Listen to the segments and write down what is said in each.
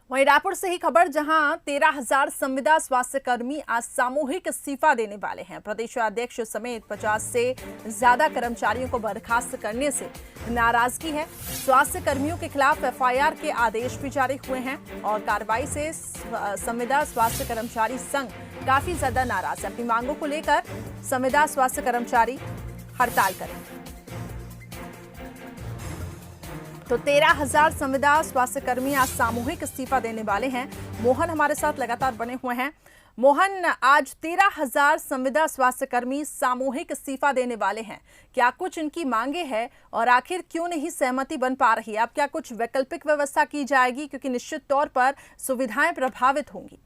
वहीं रायपुर से ही खबर, जहां 13,000 संविदा स्वास्थ्य कर्मी आज सामूहिक इस्तीफा देने वाले हैं। प्रदेश अध्यक्ष समेत 50 से ज्यादा कर्मचारियों को बर्खास्त करने से नाराजगी है। स्वास्थ्य कर्मियों के खिलाफ एफआईआर के आदेश भी जारी हुए हैं और कार्रवाई से संविदा स्वास्थ्य कर्मचारी संघ काफी ज्यादा नाराज है। अपनी मांगों को लेकर संविदा स्वास्थ्य कर्मचारी हड़ताल करेंगे। तो 13,000 संविदा स्वास्थ्य कर्मी आज सामूहिक इस्तीफा देने वाले हैं। मोहन हमारे साथ लगातार बने हुए हैं। मोहन, आज 13,000 संविदा स्वास्थ्य कर्मी सामूहिक इस्तीफा देने वाले हैं। क्या कुछ इनकी मांगे हैं और आखिर क्यों नहीं सहमति बन पा रही है? अब क्या कुछ वैकल्पिक व्यवस्था की जाएगी, क्योंकि निश्चित तौर पर सुविधाएं प्रभावित होंगी?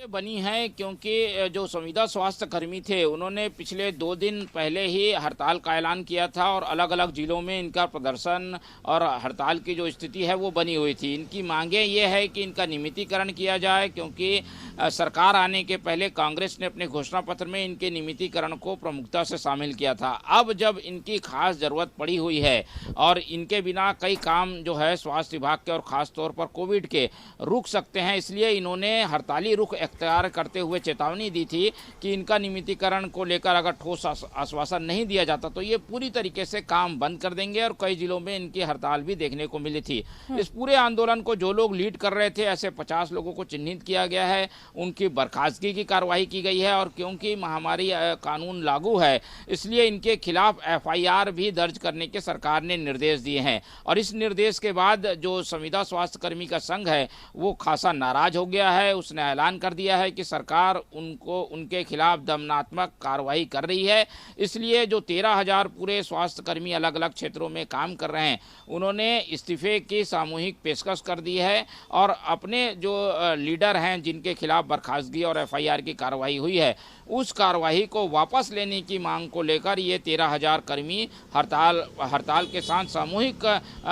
बनी है क्योंकि जो संविदा स्वास्थ्य कर्मी थे उन्होंने पिछले 2 दिन पहले ही हड़ताल का ऐलान किया था और अलग अलग जिलों में इनका प्रदर्शन और हड़ताल की जो स्थिति है वो बनी हुई थी। इनकी मांगे ये है कि इनका नियमितीकरण किया जाए, क्योंकि सरकार आने के पहले कांग्रेस ने अपने घोषणा पत्र में इनके नियमितीकरण को प्रमुखता से शामिल किया था। अब जब इनकी खास जरूरत पड़ी हुई है और इनके बिना कई काम जो है स्वास्थ्य विभाग के और खास तौर पर कोविड के रुक सकते हैं, इसलिए इन्होंने हड़ताली रुख तैयार करते हुए चेतावनी दी थी कि इनका नियमितीकरण को लेकर अगर ठोस आश्वासन नहीं दिया जाता तो ये पूरी तरीके से काम बंद कर देंगे। और कई जिलों में इनकी हड़ताल भी देखने को मिली थी। इस पूरे आंदोलन को जो लोग लीड कर रहे थे, ऐसे 50 लोगों को चिन्हित किया गया है, उनकी बर्खास्तगी की कार्रवाई की गई है। और क्योंकि महामारी कानून लागू है, इसलिए इनके खिलाफ एफआईआर भी दर्ज करने के सरकार ने निर्देश दिए हैं। और इस निर्देश के बाद जो संविदा स्वास्थ्य कर्मी का संघ है वो खासा नाराज हो गया है। उसने ऐलान कर दिया है कि सरकार उनके खिलाफ दमनात्मक कार्रवाई कर रही है। इसलिए जो 13,000 पूरे स्वास्थ्य कर्मी अलग अलग क्षेत्रों में काम कर रहे हैं, उन्होंने इस्तीफे की सामूहिक पेशकश कर दी है और अपने जो लीडर हैं जिनके खिलाफ बर्खास्तगी और एफआईआर की कार्रवाई हुई है, उस कार्रवाई को वापस लेने की मांग को लेकर ये 13,000 कर्मी हड़ताल के साथ सामूहिक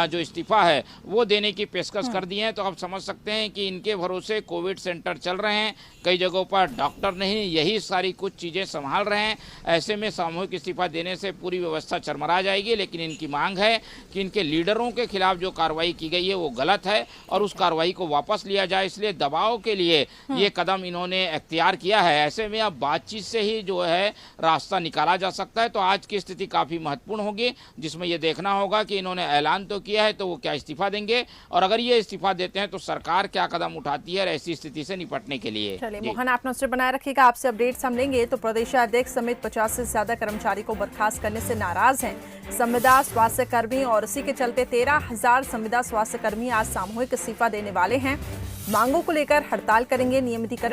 जो इस्तीफा है वो देने की पेशकश कर दी है। तो आप समझ सकते हैं कि इनके भरोसे कोविड सेंटर चल रहे हैं, कई जगहों पर डॉक्टर नहीं, यही सारी कुछ चीज़ें संभाल रहे हैं। ऐसे में सामूहिक इस्तीफा देने से पूरी व्यवस्था चरमरा जाएगी। लेकिन इनकी मांग है कि इनके लीडरों के खिलाफ जो कार्रवाई की गई है वो गलत है और उस कार्रवाई को वापस लिया जाए। इसलिए दबाव के लिए ये कदम इन्होंने अख्तियार किया है। ऐसे में अब बातचीत से ही जो है रास्ता निकाला जा सकता है। तो आज की स्थिति काफ़ी महत्वपूर्ण होगी, जिसमें ये देखना होगा कि इन्होंने ऐलान तो किया है तो वो क्या इस्तीफा देंगे, और अगर ये इस्तीफा देते हैं तो सरकार क्या कदम उठाती है ऐसी स्थिति से निपटने के लिए। चलिए मोहन, आप नजर बनाए रखिएगा, आपसे अपडेट्स हम लेंगे। तो प्रदेशाध्यक्ष समेत 50 से ज्यादा कर्मचारी को बर्खास्त करने से नाराज हैं संविदा स्वास्थ्य कर्मी और इसी के चलते 13,000 संविदा स्वास्थ्य कर्मी आज सामूहिक इस्तीफा देने वाले हैं। मांगों को लेकर हड़ताल करेंगे। नियमितीकरण